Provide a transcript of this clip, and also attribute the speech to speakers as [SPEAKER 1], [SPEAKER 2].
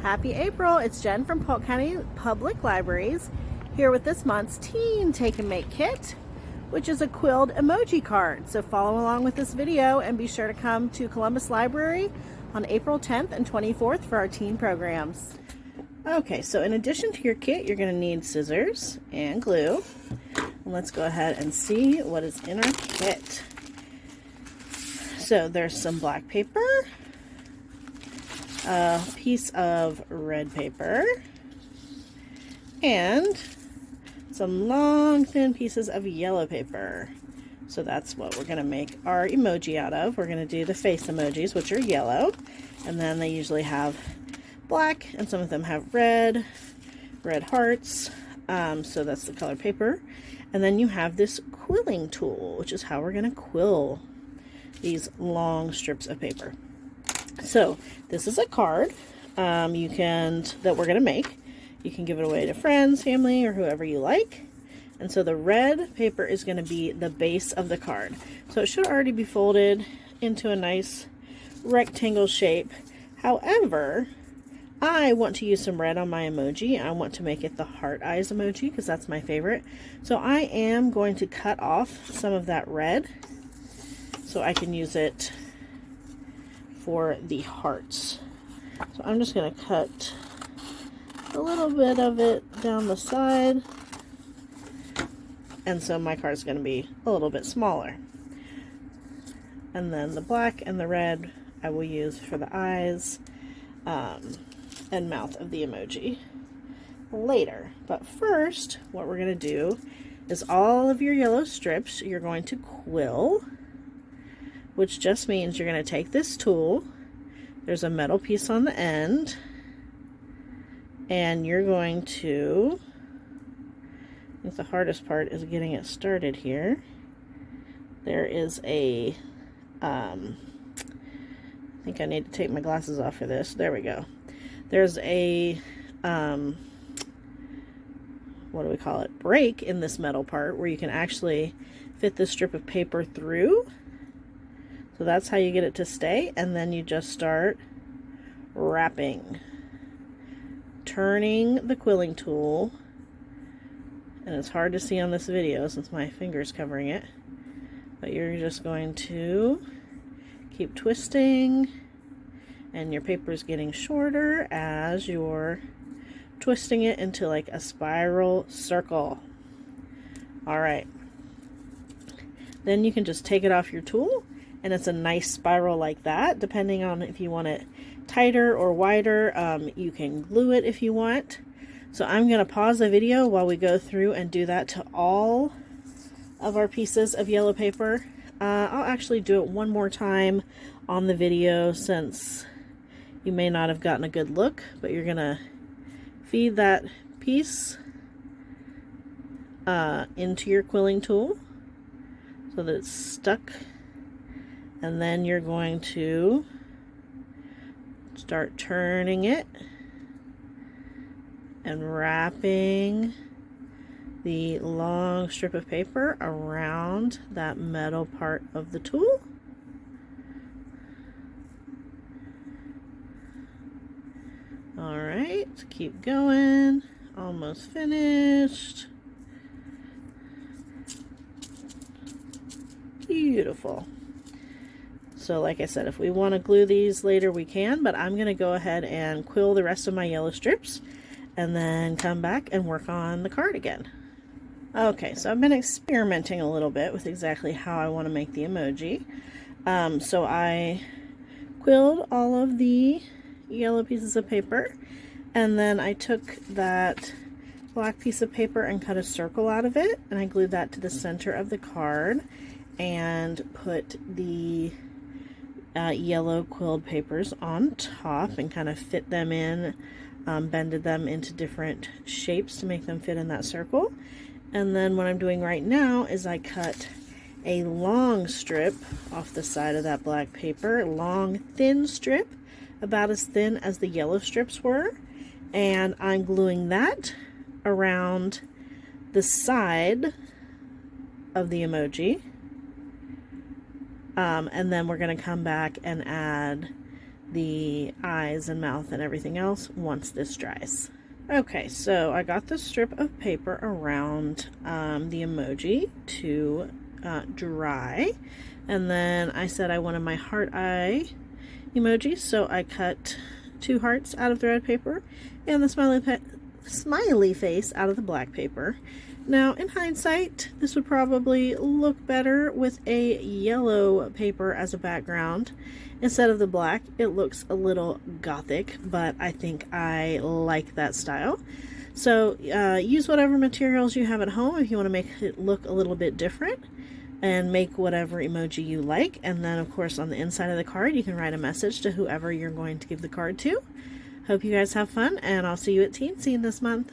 [SPEAKER 1] Happy April! It's Jen from Polk County Public Libraries here with this month's Teen Take and Make Kit, which is a quilled emoji card. So follow along with this video and be sure to come to Columbus Library on April 10th and 24th for our teen programs. Okay, so in addition to your kit, you're going to need scissors and glue. And let's go ahead and see what is in our kit. So there's some black paper, a piece of red paper, and some long thin pieces of yellow paper. So that's what we're going to make our emoji out of. We're going to do the face emojis, which are yellow, and then they usually have black, and some of them have red hearts, so that's the color paper. And then you have this quilling tool, which is how we're going to quill these long strips of paper. So this is a card that we're going to make. You can give it away to friends, family, or whoever you like. And so the red paper is going to be the base of the card. So it should already be folded into a nice rectangle shape. However, I want to use some red on my emoji. I want to make it the heart eyes emoji because that's my favorite. So I am going to cut off some of that red so I can use it for the hearts. So I'm just going to cut a little bit of it down the side, and so my card is going to be a little bit smaller. And then the black and the red I will use for the eyes and mouth of the emoji later. But first, what we're going to do is all of your yellow strips you're going to quill, which just means you're going to take this tool. There's a metal piece on the end, and you're going to, I think the hardest part is getting it started here. There is a, I think I need to take my glasses off for this. There we go. There's a, what do we call it? Break in this metal part where you can actually fit this strip of paper through. So that's how you get it to stay, and then you just start wrapping, turning the quilling tool, and it's hard to see on this video since my finger's covering it, but you're just going to keep twisting, and your paper is getting shorter as you're twisting it into like a spiral circle. Alright, then you can just take it off your tool, and it's a nice spiral like that. Depending on if you want it tighter or wider, you can glue it if you want. So I'm going to pause the video while we go through and do that to all of our pieces of yellow paper. I'll actually do it one more time on the video since you may not have gotten a good look, but you're going to feed that piece into your quilling tool so that it's stuck. And then you're going to start turning it and wrapping the long strip of paper around that metal part of the tool. Alright, keep going. Almost finished. Beautiful. So like I said, if we want to glue these later, we can, but I'm going to go ahead and quill the rest of my yellow strips and then come back and work on the card again. Okay, so I've been experimenting a little bit with exactly how I want to make the emoji. So I quilled all of the yellow pieces of paper, and then I took that black piece of paper and cut a circle out of it, and I glued that to the center of the card and put the yellow quilled papers on top and kind of fit them in, bended them into different shapes to make them fit in that circle. And then what I'm doing right now is I cut a long strip off the side of that black paper, long thin strip, about as thin as the yellow strips were, and I'm gluing that around the side of the emoji. And then we're going to come back and add the eyes and mouth and everything else once this dries. Okay, so I got the strip of paper around the emoji to dry, and then I said I wanted my heart eye emoji, so I cut 2 hearts out of the red paper and the smiley face out of the black paper. Now, in hindsight, this would probably look better with a yellow paper as a background instead of the black. It looks a little gothic, but I think I like that style. So use whatever materials you have at home if you want to make it look a little bit different, and make whatever emoji you like. And then, of course, on the inside of the card, you can write a message to whoever you're going to give the card to. Hope you guys have fun, and I'll see you at Teen Scene this month.